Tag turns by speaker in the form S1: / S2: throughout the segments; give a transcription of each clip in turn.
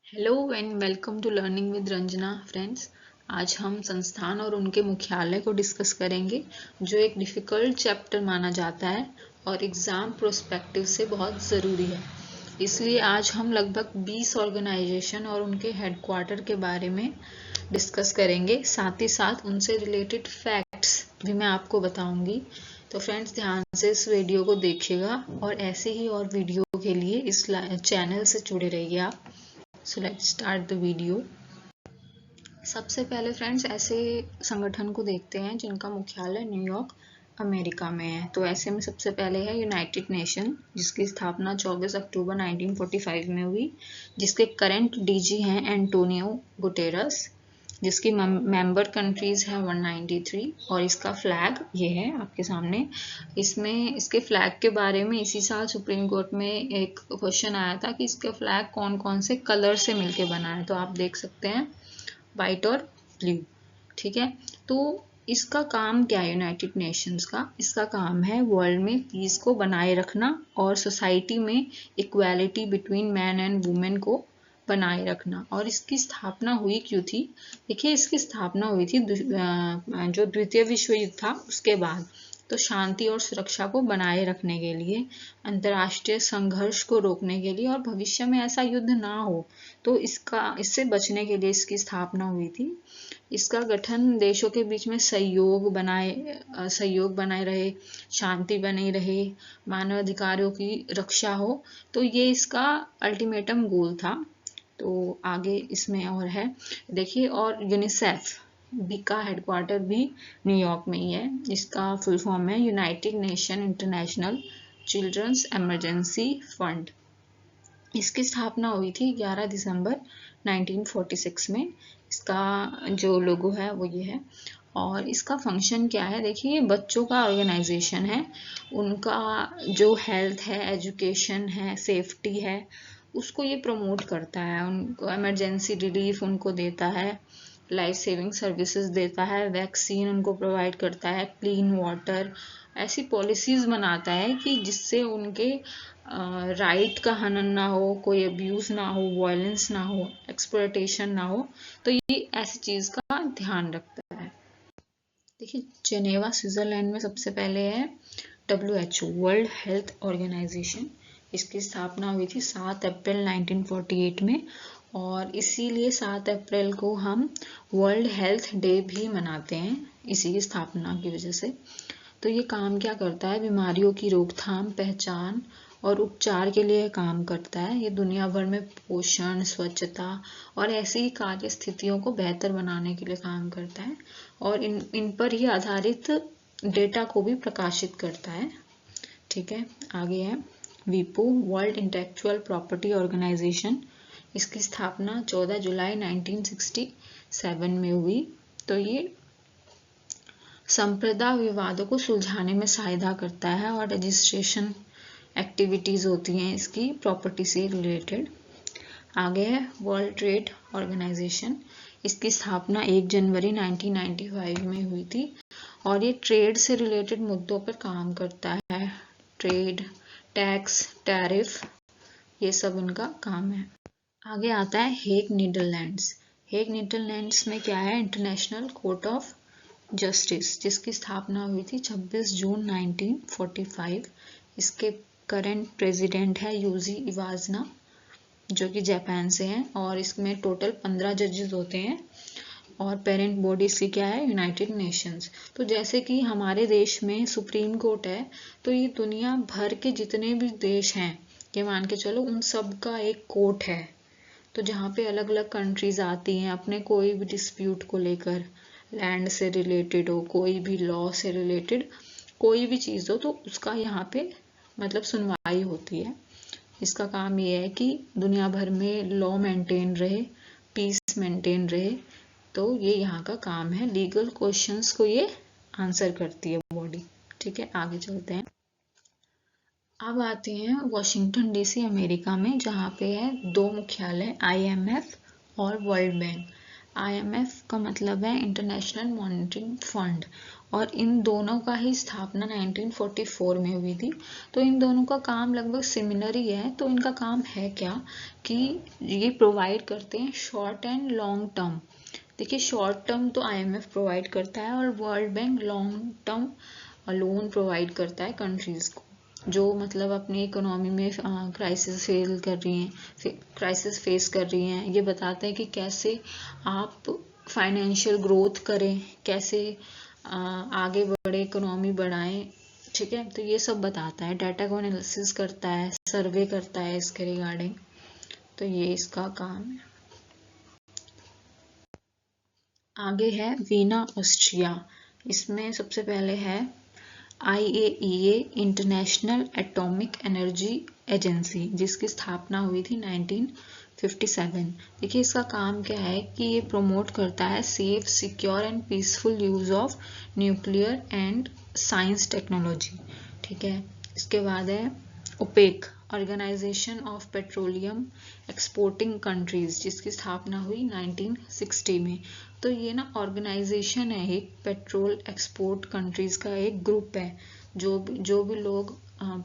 S1: Hello and welcome to learning with Ranjana friends. आज हम संस्थान और उनके मुख्यालय को डिस्कस करेंगे, जो एक डिफ़िकल्ट चैप्टर माना जाता है और एग्ज़ाम प्रोस्पेक्टिव से बहुत ज़रूरी है। इसलिए आज हम लगभग 20 ऑर्गेनाइजेशन और उनके हेडक्वार्टर के बारे में डिस्कस करेंगे। साथ ही साथ उनसे रिलेटेड फैक्ट्स भी मैं आपको बताऊंगी। तो फ्रेंड्स, ध्यान से इस वीडियो को देखिएगा और ऐसे ही और वीडियो के लिए इस चैनल से जुड़े रहिए आप। So let's start the video. सबसे पहले फ्रेंड्स, ऐसे संगठन को देखते हैं जिनका मुख्यालय न्यूयॉर्क अमेरिका में है। तो ऐसे में सबसे पहले है यूनाइटेड नेशन, जिसकी स्थापना 24 अक्टूबर 1945 में हुई, जिसके करंट डीजी हैं एंटोनियो गुटेरस, जिसकी मेंबर कंट्रीज है 193 और इसका फ्लैग ये है आपके सामने। इसमें इसके फ्लैग के बारे में इसी साल सुप्रीम कोर्ट में एक क्वेश्चन आया था कि इसका फ्लैग कौन कौन से कलर से मिलके बना है। तो आप देख सकते हैं वाइट और ब्लू। ठीक है, तो इसका काम क्या है यूनाइटेड नेशंस का? इसका काम है वर्ल्ड में पीस को बनाए रखना और सोसाइटी में equality between man and women को बनाए रखना। और इसकी स्थापना हुई क्यों थी? देखिए, इसकी स्थापना हुई थी जो द्वितीय विश्व युद्ध था उसके बाद। तो शांति और सुरक्षा को बनाए रखने के लिए, अंतर्राष्ट्रीय संघर्ष को रोकने के लिए और भविष्य में ऐसा युद्ध ना हो, तो इससे बचने के लिए इसकी स्थापना हुई थी। इसका गठन देशों के बीच में सहयोग बनाए रहे, शांति बनी रहे, मानव अधिकारों की रक्षा हो। तो ये इसका अल्टीमेटम गोल था। तो आगे इसमें और है, देखिए, और यूनिसेफ भी का हेडक्वार्टर भी न्यूयॉर्क में ही है। इसका फुल फॉर्म है United Nation International Children's Emergency Fund. इसकी स्थापना हुई थी 11 दिसंबर 1946 में। इसका जो लोगो है वो ये है। और इसका फंक्शन क्या है? देखिए, ये बच्चों का ऑर्गेनाइजेशन है। उनका जो हेल्थ है, एजुकेशन है, सेफ्टी है, उसको ये प्रमोट करता है। उनको इमरजेंसी रिलीफ उनको देता है, लाइफ सेविंग सर्विसेज देता है, वैक्सीन उनको प्रोवाइड करता है, क्लीन वाटर, ऐसी पॉलिसीज बनाता है कि जिससे उनके राइट का हनन ना हो, कोई अब्यूज ना हो, वायलेंस ना हो, एक्सप्लॉयटेशन ना हो। तो ये ऐसी चीज का ध्यान रखता है। देखिए, जेनेवा स्विट्जरलैंड में सबसे पहले है WHO, वर्ल्ड हेल्थ ऑर्गेनाइजेशन। इसकी स्थापना हुई थी 7 अप्रैल 1948 में और इसीलिए 7 अप्रैल को हम वर्ल्ड हेल्थ डे भी मनाते हैं, इसी की स्थापना की वजह से। तो ये काम क्या करता है? बीमारियों की रोकथाम, पहचान और उपचार के लिए काम करता है। ये दुनिया भर में पोषण, स्वच्छता और ऐसी ही कार्य स्थितियों को बेहतर बनाने के लिए काम करता है और इन पर ही आधारित डेटा को भी प्रकाशित करता है। ठीक है, आगे है वीपो, वर्ल्ड इंटेलेक्चुअल प्रॉपर्टी ऑर्गेनाइजेशन। इसकी स्थापना 14 जुलाई 1967 में हुई। तो ये संप्रदा विवादों को सुलझाने में सहायता करता है और रजिस्ट्रेशन एक्टिविटीज होती हैं इसकी प्रॉपर्टी से रिलेटेड। आगे है वर्ल्ड ट्रेड ऑर्गेनाइजेशन। इसकी स्थापना 1 जनवरी 1995 में हुई थी और ये ट्रेड से रिलेटेड मुद्दों पर काम करता है। ट्रेड, टैक्स, टैरिफ, ये सब इनका काम है। आगे आता है हेग नीदरलैंड्स। हेग नीदरलैंड्स में क्या है? इंटरनेशनल कोर्ट ऑफ जस्टिस, जिसकी स्थापना हुई थी 26 जून 1945। इसके करंट प्रेसिडेंट है यूजी इवाजना, जो कि जापान से हैं और इसमें टोटल 15 जजेस होते हैं और पेरेंट बॉडी इसकी क्या है? United Nations. तो जैसे कि हमारे देश में सुप्रीम कोर्ट है, तो ये दुनिया भर के जितने भी देश हैं, ये मान के चलो, उन सब का एक कोर्ट है। तो जहाँ पे अलग अलग कंट्रीज आती हैं अपने कोई भी डिस्प्यूट को लेकर, लैंड से रिलेटेड हो, कोई भी लॉ से रिलेटेड कोई भी चीज़ हो, तो उसका यहाँ पे मतलब सुनवाई होती है। इसका काम ये है कि दुनिया भर में लॉ मेंटेन रहे, पीस मेंटेन रहे। तो ये यहाँ का काम है। लीगल क्वेश्चंस को ये आंसर करती है बॉडी। ठीक है, आगे चलते हैं। अब आते हैं वॉशिंगटन डीसी अमेरिका में, जहाँ पे है 2 मुख्यालय, IMF और वर्ल्ड बैंक। IMF का मतलब है इंटरनेशनल मॉनेटरी फंड, और इन दोनों का ही स्थापना 1944 में हुई थी। तो इन दोनों का काम लगभग सिमिलर ही है। तो इनका काम है क्या कि ये प्रोवाइड करते हैं शॉर्ट एंड लॉन्ग टर्म। देखिए, शॉर्ट टर्म तो IMF प्रोवाइड करता है और world bank long term loan provide करता है कंट्रीज को, जो मतलब अपनी इकोनॉमी में क्राइसिस फेस कर रही हैं। ये बताते हैं कि कैसे आप फाइनेंशियल ग्रोथ करें, कैसे आगे बढ़े, इकोनॉमी बढ़ाएं। ठीक है, तो ये सब बताता है, डाटा को एनालिसिस करता है, सर्वे करता है इसके रिगार्डिंग। तो ये इसका काम है। आगे है वीना ऑस्ट्रिया। इसमें सबसे पहले है IAEA international atomic energy agency, जिसकी स्थापना हुई थी 1957। देखिए, इसका काम क्या है कि ये प्रमोट करता है safe, secure and peaceful use of nuclear and science technology. ठीक है, इसके बाद है OPEC, Organization of Petroleum Exporting Countries, जिसकी स्थापना हुई 1960 में। तो ये ना ऑर्गेनाइजेशन है, एक पेट्रोल एक्सपोर्ट कंट्रीज का एक ग्रुप है, जो भी लोग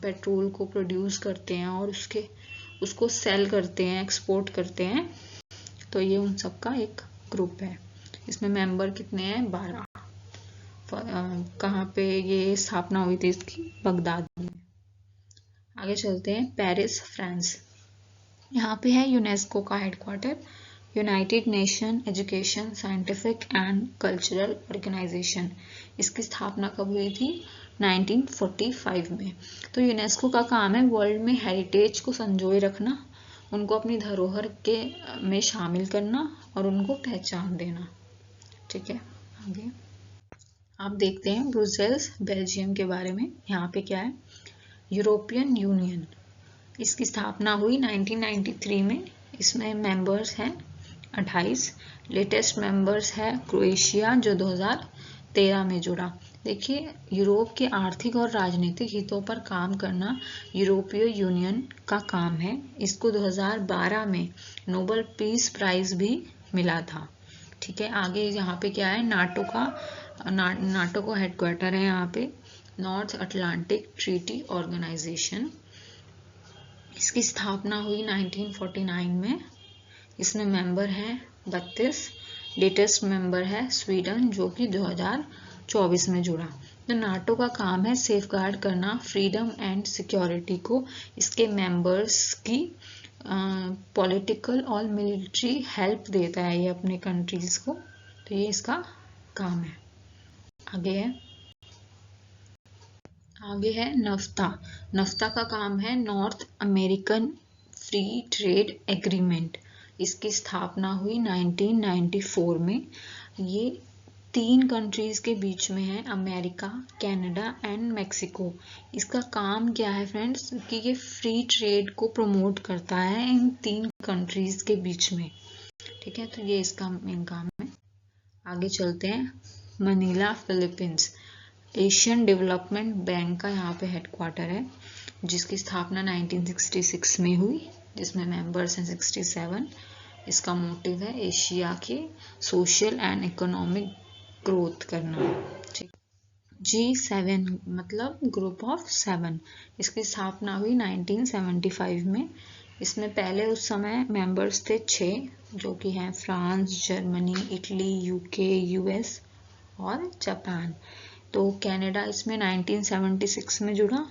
S1: पेट्रोल को प्रोड्यूस करते हैं और उसको सेल करते हैं, एक्सपोर्ट करते हैं। तो ये उन सब का एक ग्रुप है। इसमें मेंबर कितने हैं? 12। कहाँ पे ये स्थापना हुई थी इसकी? बगदाद में। आगे चलते हैं, पेरिस, फ्रांस। यहाँ पे है यूनेस्को का headquarter, United Nation Education, Scientific and Cultural Organization. इसकी स्थापना कब हुई थी? 1945 में। तो यूनेस्को का काम है वर्ल्ड में हेरिटेज को संजोए रखना, उनको अपनी धरोहर के में शामिल करना और उनको पहचान देना। ठीक है, आगे आप देखते हैं ब्रुसेल्स, बेल्जियम के बारे में। यहाँ पे क्या है? यूरोपियन यूनियन, इसकी स्थापना हुई 1993 में। इसमें मेंबर्स हैं 28। लेटेस्ट मेंबर्स है क्रोएशिया, जो 2013 में जुड़ा। देखिए, यूरोप के आर्थिक और राजनीतिक हितों पर काम करना यूरोपीय यूनियन का काम है। इसको 2012 में नोबेल पीस प्राइज भी मिला था। ठीक है, आगे यहाँ पे क्या है? नाटो का हेडक्वार्टर है यहाँ पे, नॉर्थ अटलांटिक ट्रीटी ऑर्गेनाइजेशन। इसकी स्थापना हुई 1949 में। इसमें मेंबर हैं 32। लेटेस्ट मेंबर है स्वीडन, जो कि 2024 में जुड़ा। तो नाटो का काम है सेफगार्ड करना फ्रीडम एंड सिक्योरिटी को, इसके मेंबर्स की पॉलिटिकल और मिलिट्री हेल्प देता है ये अपने कंट्रीज को। तो ये इसका काम है। आगे है नफ्ता। नफ्ता का काम है north American free trade agreement. इसकी स्थापना हुई 1994 में। ये 3 कंट्रीज के बीच में है, अमेरिका, कनाडा एंड मेक्सिको। इसका काम क्या है फ्रेंड्स? कि ये फ्री ट्रेड को प्रमोट करता है इन 3 कंट्रीज के बीच में। ठीक है, तो ये इसका मेन काम है। आगे चलते हैं, Manila, Philippines. Asian development bank का यहाँ पे हेडक्वार्टर है, जिसकी स्थापना 1966 में हुई, जिसमें मेंबर्स हैं 67। इसका मोटिव है एशिया के सोशल एंड इकोनॉमिक ग्रोथ करना। ठीक, G7 मतलब ग्रुप ऑफ 7। इसकी स्थापना हुई 1975 में। इसमें पहले उस समय मेंबर्स थे 6, जो कि हैं France, Germany, Italy, UK, US और जापान। तो कनाडा इसमें 1976 में जुड़ा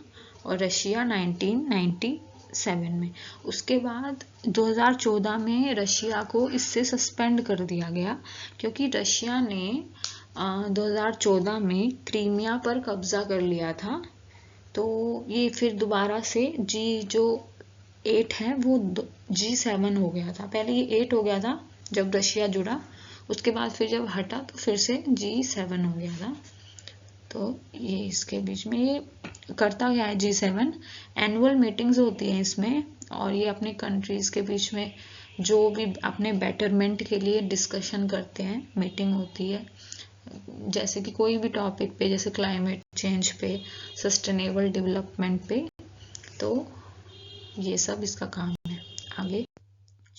S1: और रशिया 1997 में। उसके बाद 2014 में रशिया को इससे सस्पेंड कर दिया गया, क्योंकि रशिया ने 2014 में क्रीमिया पर कब्जा कर लिया था। तो ये फिर दोबारा से जो 8 है वो G7 हो गया था। पहले ये 8 हो गया था जब रशिया जुड़ा, उसके बाद फिर जब हटा तो फिर से G7 हो गया था। तो ये इसके बीच में ये करता क्या है? G7 एनुअल मीटिंग्स होती हैं इसमें, और ये अपने कंट्रीज के बीच में जो भी अपने बेटरमेंट के लिए डिस्कशन करते हैं, मीटिंग होती है, जैसे कि कोई भी टॉपिक पे, जैसे क्लाइमेट चेंज पे, सस्टेनेबल डेवलपमेंट पे। तो ये सब इसका काम है। आगे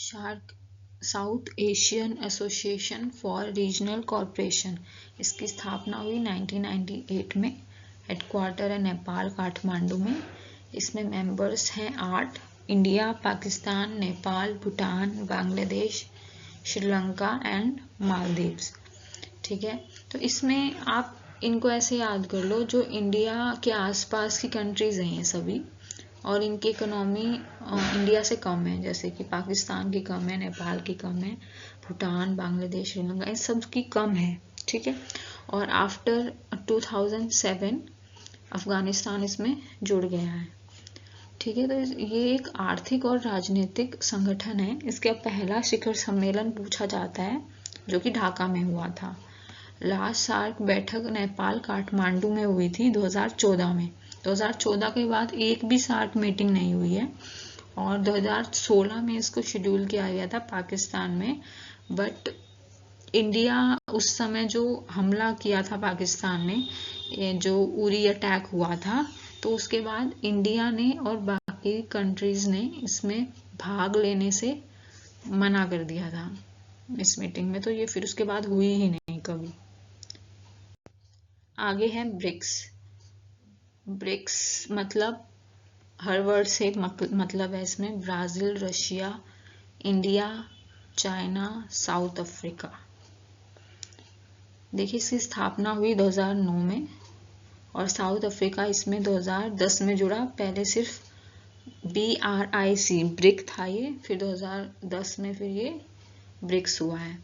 S1: shark south Asian association for regional corporation. इसकी स्थापना हुई 1998 में। हेडक्वार्टर है नेपाल काठमांडू में। इसमें मेंबर्स हैं 8, इंडिया, पाकिस्तान, नेपाल, भूटान, बांग्लादेश, श्रीलंका एंड मालदीव्स। ठीक है, तो इसमें आप इनको ऐसे याद कर लो, जो इंडिया के आसपास की कंट्रीज हैं ये सभी, और इनकी इकोनॉमी इंडिया से कम है, जैसे कि पाकिस्तान की कम है, नेपाल की कम है, भूटान, बांग्लादेश, श्रीलंका, इन सब की कम है। ठीक है, और आफ्टर 2007 अफगानिस्तान इसमें जुड़ गया है। ठीक है, तो ये एक आर्थिक और राजनीतिक संगठन है। इसका पहला शिखर सम्मेलन पूछा जाता है जो कि ढाका में हुआ था। लास्ट सार्क बैठक नेपाल काठमांडू में हुई थी 2014 में। 2014 के बाद एक भी सार्क मीटिंग नहीं हुई है, और 2016 में इसको शेड्यूल किया गया था पाकिस्तान में, बट इंडिया उस समय जो हमला किया था पाकिस्तान में, जो उरी अटैक हुआ था, तो उसके बाद इंडिया ने और बाकी कंट्रीज ने इसमें भाग लेने से मना कर दिया था इस मीटिंग में, तो ये फिर उसके बाद हुई ही नहीं कभी। आगे है ब्रिक्स। ब्रिक्स मतलब हर वर्ड से मतलब है इसमें Brazil, Russia, India, China, south Africa. देखिए, इसकी स्थापना हुई 2009 में, और साउथ अफ्रीका इसमें 2010 में जुड़ा। पहले सिर्फ BRIC ब्रिक था ये, फिर 2010 में फिर ये ब्रिक्स हुआ है,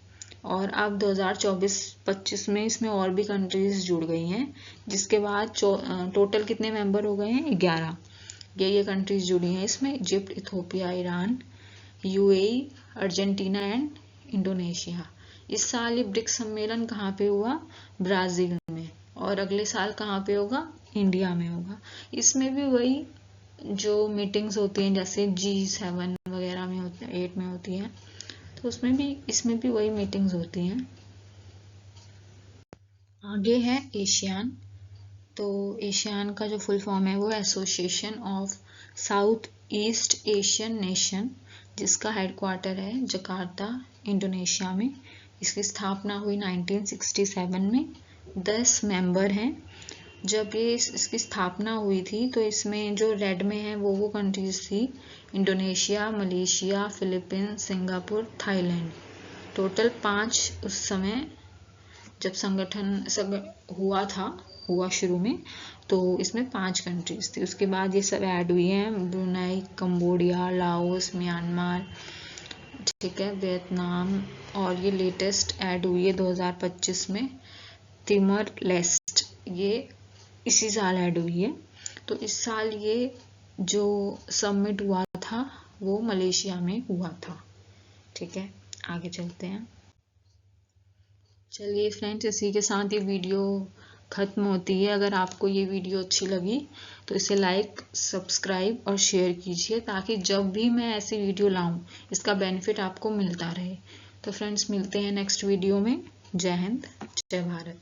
S1: और अब 2024-25 में इसमें और भी कंट्रीज जुड़ गई हैं, जिसके बाद टोटल कितने मेंबर हो गए हैं? 11। ये कंट्रीज जुड़ी हैं इसमें: Egypt, Ethiopia, Iran, UAE, Argentina and Indonesia. इस साल ये ब्रिक्स सम्मेलन कहाँ पे हुआ? ब्राजील में। और अगले साल कहाँ पे होगा? इंडिया में होगा। इसमें भी वही जो मीटिंग्स होती हैं, जैसे G7 वगैरह में होती है, 8 में होती है, तो इसमें भी वही मीटिंग्स होती हैं। आगे है एशियान। तो एशियान का जो फुल फॉर्म है वो association of south east Asian nation, जिसका हेडक्वार्टर है जकार्ता, इंडोनेशिया में। इसकी स्थापना हुई 1967 में। 10 मेंबर हैं। जब ये इसकी स्थापना हुई थी तो इसमें जो रेड में है वो कंट्रीज थी: Indonesia, Malaysia, Philippines, Singapore, Thailand. Total 5 उस समय जब संगठन हुआ शुरू में, तो इसमें 5 कंट्रीज थी। उसके बाद ये सब ऐड हुई हैं: ब्रुनाई, कंबोडिया, लाओस, म्यांमार, ठीक है, वियतनाम, और ये लेटेस्ट ऐड हुई है 2025 में तिमोर लेस्ट, ये इसी साल ऐड हुई है। तो इस साल ये जो समिट हुआ था वो मलेशिया में हुआ था। ठीक है, आगे चलते हैं। चलिए फ्रेंड्स, इसी के साथ ये वीडियो खत्म होती है। अगर आपको ये वीडियो अच्छी लगी तो इसे लाइक, सब्सक्राइब और शेयर कीजिए, ताकि जब भी मैं ऐसी वीडियो लाऊं इसका बेनिफिट आपको मिलता रहे। तो फ्रेंड्स, मिलते हैं नेक्स्ट वीडियो में। जय हिंद, जय भारत।